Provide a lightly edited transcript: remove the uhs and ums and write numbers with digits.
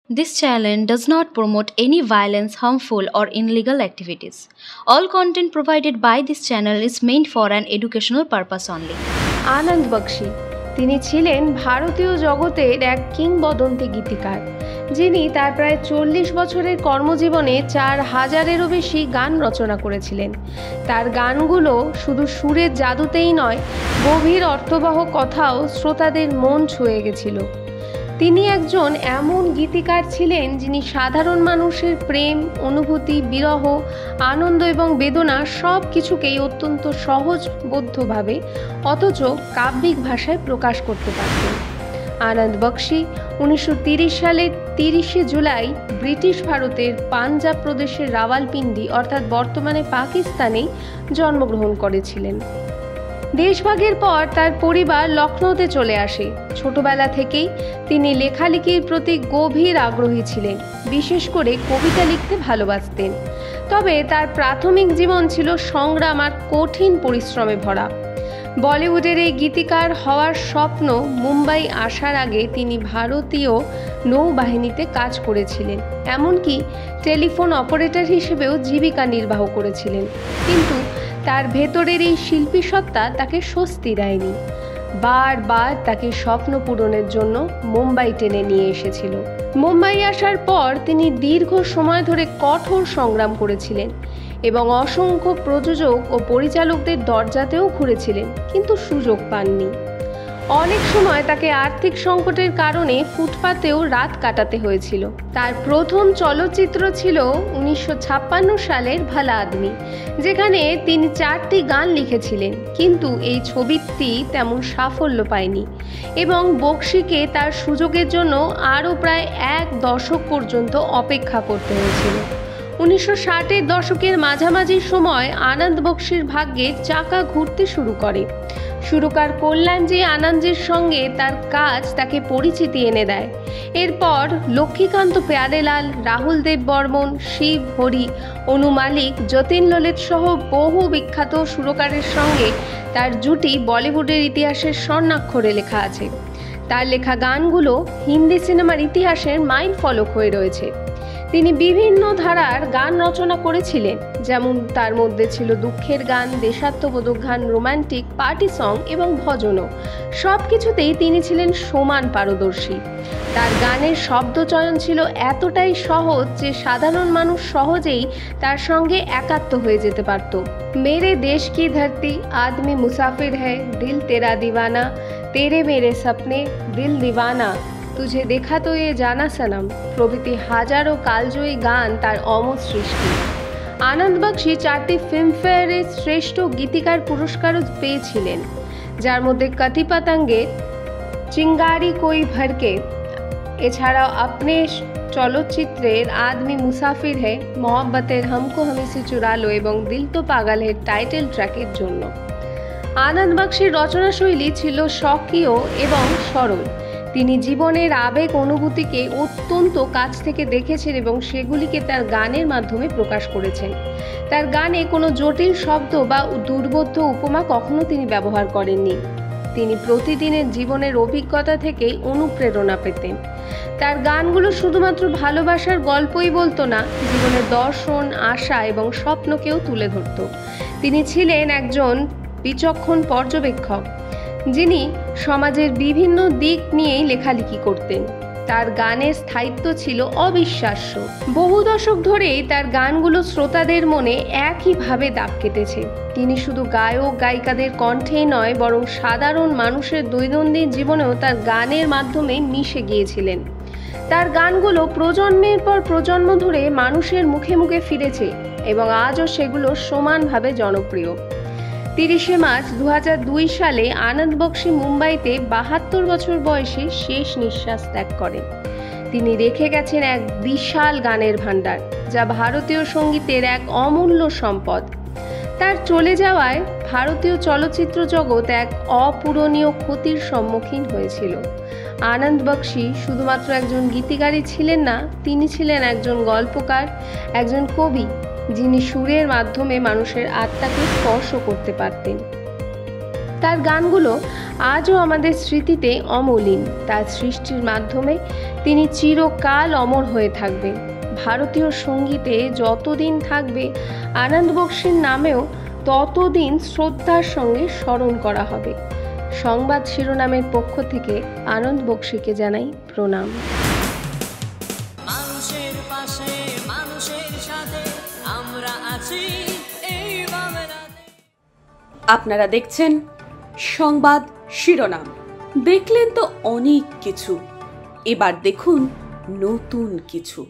This channel does not promote any violence, harmful, or illegal activities. All content provided by this channel is meant for an educational purpose only. আনন্দ বক্সী তিনি ছিলেন ভারতীয় জগতের এক কিংবদন্তি গীতিকার, যিনি তার প্রায় 40 বছরের কর্মজীবনে 4000-এরও বেশি গান রচনা করেছিলেন। তার গানগুলো শুধু সুরের জাদুতেই নয়, গভীর অর্থবহ কথাও শ্রোতাদের মন ছুঁয়ে গেছিল। তিনি একজন এমন গীতিকার ছিলেন যিনি সাধারণ মানুষের প্রেম, অনুভূতি, বিরহ, আনন্দ এবং বেদনা সব কিছুকেই অত্যন্ত সহজবোধ্যভাবে অথচ কাব্যিক ভাষায় প্রকাশ করতে পারতেন। আনন্দ বক্সী 1930 সালের 30শে জুলাই ব্রিটিশ ভারতের পাঞ্জাব প্রদেশের রাওয়ালপিন্ডি অর্থাৎ বর্তমানে পাকিস্তানেই জন্মগ্রহণ করেছিলেন। দেশভাগের পর তার পরিবার লখনৌতে চলে আসে। ছোটবেলা থেকেই তিনি লেখালেখির প্রতি গভীর আগ্রহী ছিলেন, বিশেষ করে কবিতা লিখতে ভালোবাসতেন। তবে তার প্রাথমিক জীবন ছিল সংগ্রাম আর কঠিন পরিশ্রমে ভরা। বলিউডের এই গীতিকার হওয়ার স্বপ্ন মুম্বাই আসার আগে তিনি ভারতীয় নৌবাহিনীতে কাজ করেছিলেন, এমনকি টেলিফোন অপারেটর হিসেবেও জীবিকা নির্বাহ করেছিলেন। কিন্তু তার ভেতরের এই শিল্পী সত্তা তাকে স্বস্তি দেয়নি, বারবার তাকে স্বপ্ন পূরণের জন্য মুম্বাই টেনে নিয়ে এসেছিল। মুম্বাই আসার পর তিনি দীর্ঘ সময় ধরে কঠোর সংগ্রাম করেছিলেন এবং অসংখ্য প্রযোজক ও পরিচালকদের দরজাতেও ঘুরেছিলেন, কিন্তু সুযোগ পাননি। অনেক সময় তাকে আর্থিক সংকটের কারণে ফুটপাতেও রাত কাটাতে হয়েছিল। তার প্রথম চলচ্চিত্র ছিল 1956 সালের ভালা আদমি, যেখানে তিনি 4টি গান লিখেছিলেন, কিন্তু এই ছবিটি তেমন সাফল্য পায়নি এবং বক্সীকে তার সুযোগের জন্য আরও প্রায় 1 দশক পর্যন্ত অপেক্ষা করতে হয়েছিল। 1960-এর দশকের মাঝামাঝি সময় আনন্দ বক্সীর ভাগ্যের চাকা ঘুরতে শুরু করে। সুরকার কল্যাণজি আনন্দজির সঙ্গে তার কাজ তাকে পরিচিতি এনে দেয়। এরপর লক্ষ্মীকান্ত প্যারেলাল, রাহুল দেব বর্মন, শিব হরি, অনু মালিক, যতীন ললিত সহ বহু বিখ্যাত সুরকারের সঙ্গে তার জুটি বলিউডের ইতিহাসের স্বর্ণাক্ষরে লেখা আছে। তার লেখা গানগুলো হিন্দি সিনেমার ইতিহাসের মাইল ফলক হয়ে রয়েছে। তিনি বিভিন্ন ধারার গান রচনা করেছিলেন, যেমন তার মধ্যে ছিল দুঃখের গান, দেশাত্মবোধক গান, রোমান্টিক, পার্টি সং এবং ভজনও। সব কিছুতেই তিনি ছিলেন সমান পারদর্শী। তার গানের শব্দচয়ন ছিল এতটাই সহজ যে সাধারণ মানুষ সহজেই তার সঙ্গে একাত্ম হয়ে যেতে পারত। মেরে দেশ কি ধরতি, আদমি মুসাফির হ্যায়, দিল তেরা দিওয়ানা, তেরে মেরে সপনে, দিল দিওয়ানা, তুঝে দেখা তো এ জানা সনম প্রভৃতি হাজারো কালজয়ী গান তার অমর সৃষ্টি। আনন্দ বক্সী 4টি ফিল্মফেয়ারের শ্রেষ্ঠ গীতিকার পুরস্কারও পেয়েছিলেন, যার মধ্যে কতি পতঙ্গে, চিঙ্গারি কোই ভরকে, এছাড়াও আপনি চলচ্চিত্রের আদমি মুসাফির হ্যায়, মোহব্বতের হামকো হামেসে চুরা লো এবং দিল তো পাগল হ্যায় টাইটেল ট্র্যাকের জন্য। আনন্দ বক্সীর রচনাশৈলী ছিল স্বকীয় এবং সরল। তিনি জীবনের আবেগ অনুভূতিকে অত্যন্ত কাছ থেকে দেখেছেন এবং সেগুলিকে তার গানের মাধ্যমে প্রকাশ করেছেন। তার গানে কোনো জটিল শব্দ বা দুর্বোধ্য উপমা কখনো তিনি ব্যবহার করেননি। তিনি প্রতিদিনের জীবনের অভিজ্ঞতা থেকে অনুপ্রেরণা পেতেন। তার গানগুলো শুধুমাত্র ভালোবাসার গল্পই বলতো না, জীবনের দর্শন, আশা এবং স্বপ্নকেও তুলে ধরত। তিনি ছিলেন একজন বিচক্ষণ পর্যবেক্ষক, যিনি সমাজের বিভিন্ন দিক নিয়েই লেখালেখি করতেন। তার গানের স্থায়িত্ব ছিল অবিশ্বাস্য। বহু দশক ধরেই তার গানগুলো শ্রোতাদের মনে একইভাবে দাগ কেটেছে। তিনি শুধু গায়ক গায়িকাদের কণ্ঠেই নয়, বরং সাধারণ মানুষের দৈনন্দিন জীবনেও তার গানের মাধ্যমে মিশে গিয়েছিলেন। তার গানগুলো প্রজন্মের পর প্রজন্ম ধরে মানুষের মুখে মুখে ফিরেছে এবং আজও সেগুলো সমানভাবে জনপ্রিয়। 30শে মার্চ 2002 সালে আনন্দ বক্সী মুম্বাইতে 72 বছর বয়সে শেষ নিঃশ্বাস ত্যাগ করেন। তিনি রেখে গেছেন এক বিশাল গানের ভাণ্ডার, যা ভারতীয় সঙ্গীতের এক অমূল্য সম্পদ। তার চলে যাওয়ায় ভারতীয় চলচ্চিত্র জগৎ এক অপূরণীয় ক্ষতির সম্মুখীন হয়েছিল। আনন্দ বক্সী শুধুমাত্র একজন গীতিকারই ছিলেন না, তিনি ছিলেন একজন গল্পকার, একজন কবি, যিনি সুরের মাধ্যমে মানুষের আত্মাকে স্পর্শ করতে পারতেন। তার গানগুলো আজও আমাদের স্মৃতিতে অমলিন। তার সৃষ্টির মাধ্যমে তিনি চিরকাল অমর হয়ে থাকবেন। ভারতীয় সঙ্গীতে যতদিন থাকবে আনন্দ বক্সীর নামেও ততদিন শ্রদ্ধার সঙ্গে স্মরণ করা হবে। সংবাদ শিরোনামের পক্ষ থেকে আনন্দ বক্সীকে জানাই প্রণাম। মানুষের পাশে, মানুষের সাথে আমরা আছি এই বাংলাতে। আপনারা দেখছেন সংবাদ শিরোনাম। দেখলেন তো অনেক কিছু, এবার দেখুন নতুন কিছু।